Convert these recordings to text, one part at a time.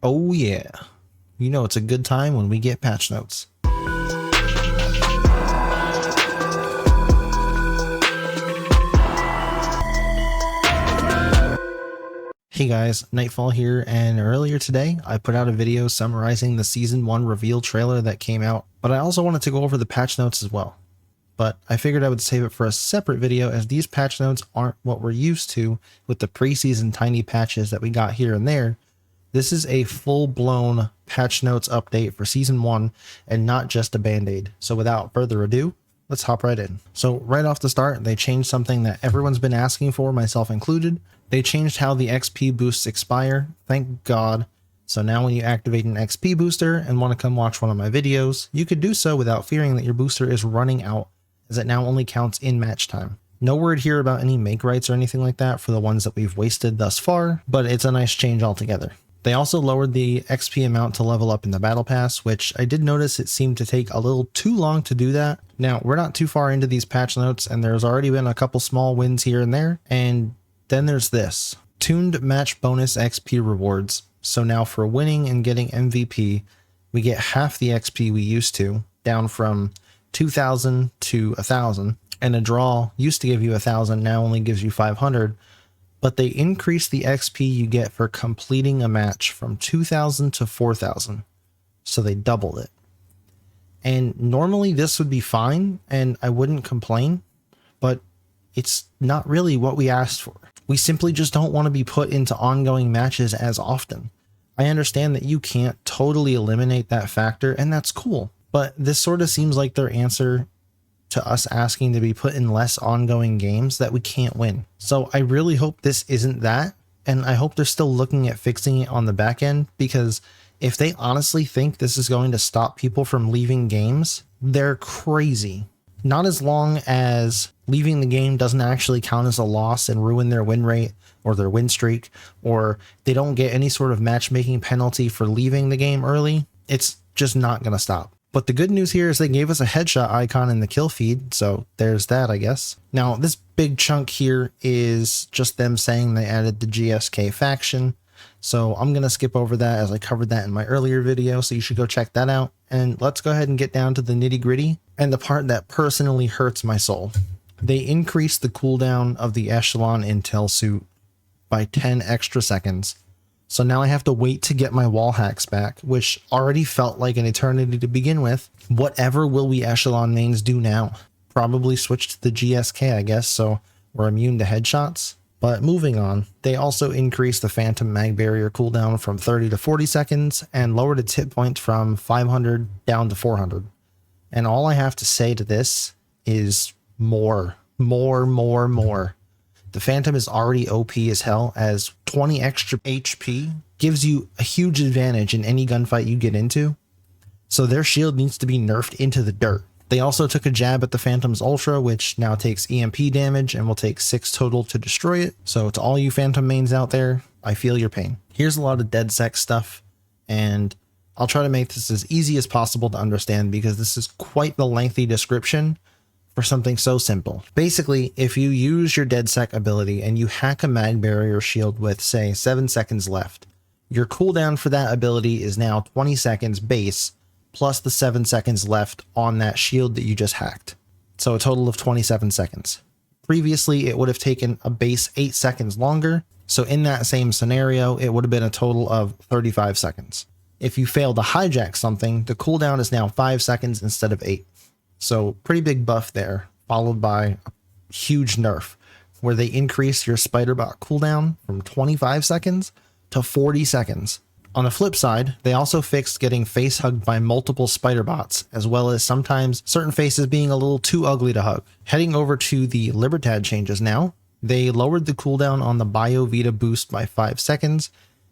Oh yeah, you know it's a good time when we get patch notes. Hey guys, Nightfall here, and earlier today I put out a video summarizing the Season 1 reveal trailer that came out, but I also wanted to go over the patch notes as well. But I figured I would save it for a separate video, as these patch notes aren't what we're used to with the preseason tiny patches that we got here and there. This is a full-blown patch notes update for Season 1 and not just a band-aid. So without further ado, let's hop right in. So right off the start, they changed something that everyone's been asking for, myself included. They changed how the XP boosts expire, thank God. So now when you activate an XP booster and want to come watch one of my videos, you could do so without fearing that your booster is running out, as it now only counts in match time. No word here about any make rights or anything like that for the ones that we've wasted thus far, but it's a nice change altogether. They also lowered the XP amount to level up in the battle pass, which I did notice it seemed to take a little too long to do that. Now, we're not too far into these patch notes, and there's already been a couple small wins here and there, and then there's this. Tuned match bonus XP rewards. So now for winning and getting MVP, we get half the XP we used to, down from 2,000 to 1,000, and a draw used to give you 1,000, now only gives you 500. But they increased the XP you get for completing a match from 2,000 to 4,000. So they doubled it. And normally this would be fine and I wouldn't complain, but it's not really what we asked for. We simply just don't want to be put into ongoing matches as often. I understand that you can't totally eliminate that factor, and that's cool. But this sort of seems like their answer to us asking to be put in less ongoing games that we can't win. So I really hope this isn't that, and I hope they're still looking at fixing it on the back end, because if they honestly think this is going to stop people from leaving games, they're crazy. Not as long as leaving the game doesn't actually count as a loss and ruin their win rate or their win streak, or they don't get any sort of matchmaking penalty for leaving the game early, it's just not going to stop. But the good news here is they gave us a headshot icon in the kill feed, so there's that, I guess. Now, this big chunk here is just them saying they added the GSK faction, so I'm going to skip over that as I covered that in my earlier video, so you should go check that out. And let's go ahead and get down to the nitty-gritty and the part that personally hurts my soul. They increased the cooldown of the Echelon Intel suit by 10 extra seconds. So now I have to wait to get my wall hacks back, which already felt like an eternity to begin with. Whatever will we Echelon mains do now? Probably switch to the GSK, I guess, so we're immune to headshots. But moving on, they also increased the Phantom Mag Barrier cooldown from 30 to 40 seconds and lowered its hit point from 500 down to 400. And all I have to say to this is more. The Phantom is already OP as hell, as 20 extra HP gives you a huge advantage in any gunfight you get into. So their shield needs to be nerfed into the dirt. They also took a jab at the Phantom's Ultra, which now takes EMP damage and will take 6 total to destroy it. So to all you Phantom mains out there, I feel your pain. Here's a lot of DedSec stuff, and I'll try to make this as easy as possible to understand, because this is quite the lengthy description for something so simple. Basically, if you use your DedSec ability and you hack a mag barrier shield with, say, 7 seconds left, your cooldown for that ability is now 20 seconds base, plus the 7 seconds left on that shield that you just hacked. So a total of 27 seconds. Previously, it would have taken a base 8 seconds longer, so in that same scenario, it would have been a total of 35 seconds. If you fail to hijack something, the cooldown is now 5 seconds instead of 8. So pretty big buff there, followed by a huge nerf, where they increase your Spiderbot cooldown from 25 seconds to 40 seconds. On the flip side, they also fixed getting face hugged by multiple Spiderbots, as well as sometimes certain faces being a little too ugly to hug. Heading over to the Libertad changes now, they lowered the cooldown on the Bio Vita boost by 5 seconds,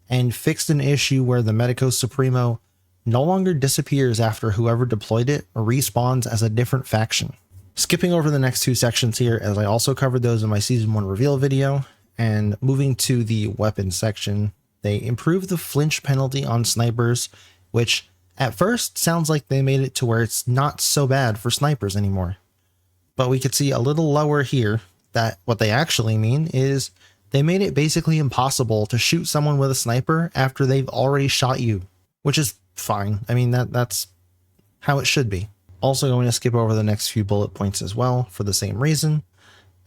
and fixed an issue where the Medico Supremo no longer disappears after whoever deployed it respawns as a different faction. Skipping over the next 2 sections here, as I also covered those in my Season 1 reveal video, and moving to the weapons section, they improved the flinch penalty on snipers, which at first sounds like they made it to where it's not so bad for snipers anymore. But we could see a little lower here that what they actually mean is They made it basically impossible to shoot someone with a sniper after they've already shot you, which is fine. I mean, that's how it should be. Also going to skip over the next few bullet points as well for the same reason.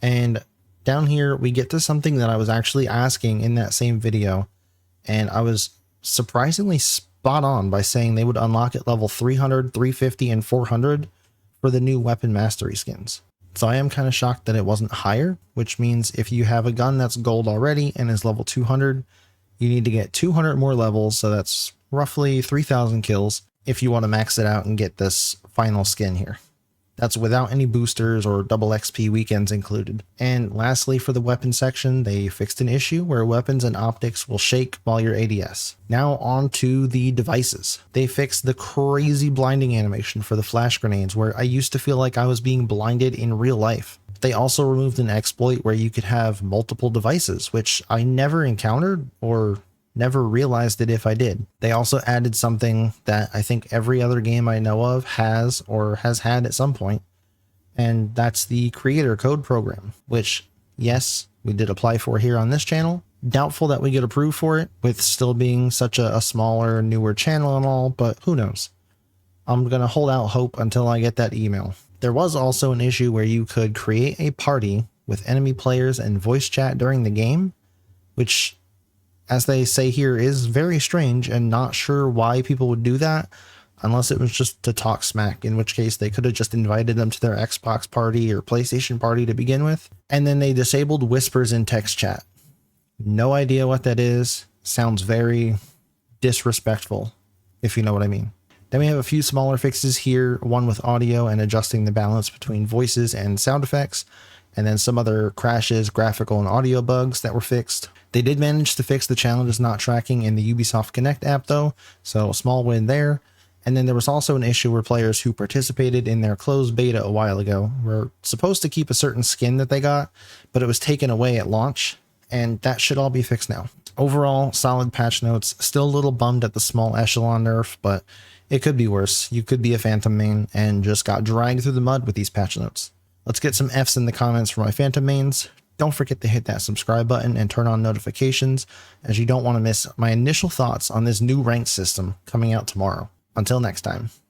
And down here, we get to something that I was actually asking in that same video, and I was surprisingly spot on by saying they would unlock at level 300, 350, and 400 for the new weapon mastery skins. So I am kind of shocked that it wasn't higher, which means if you have a gun that's gold already and is level 200, you need to get 200 more levels, so that's roughly 3,000 kills if you want to max it out and get this final skin here. That's without any boosters or double XP weekends included. And lastly, for the weapon section, they fixed an issue where weapons and optics will shake while you're ADS. Now on to the devices. They fixed the crazy blinding animation for the flash grenades, where I used to feel like I was being blinded in real life. They also removed an exploit where you could have multiple devices, which I never encountered or never realized it if I did. They also added something that I think every other game I know of has or has had at some point, and that's the creator code program, which, yes, we did apply for here on this channel. Doubtful that we get approved for it, with still being such a smaller, newer channel and all, but who knows. I'm gonna hold out hope until I get that email. There was also an issue where you could create a party with enemy players and voice chat during the game, which, as they say here, is very strange, and not sure why people would do that unless it was just to talk smack, in which case they could have just invited them to their Xbox party or PlayStation party to begin with. And then they disabled whispers in text chat. No idea what that is. Sounds very disrespectful, if you know what I mean. Then we have a few smaller fixes here, one with audio and adjusting the balance between voices and sound effects, and then some other crashes, graphical and audio bugs that were fixed. They did manage to fix the challenges not tracking in the Ubisoft Connect app though, so small win there. And then there was also an issue where players who participated in their closed beta a while ago were supposed to keep a certain skin that they got, but it was taken away at launch, and that should all be fixed now. Overall, solid patch notes. Still a little bummed at the small echelon nerf, but it could be worse. You could be a Phantom main and just got dragged through the mud with these patch notes. Let's get some Fs in the comments for my Phantom mains. Don't forget to hit that subscribe button and turn on notifications, as you don't want to miss my initial thoughts on this new ranked system coming out tomorrow. Until next time.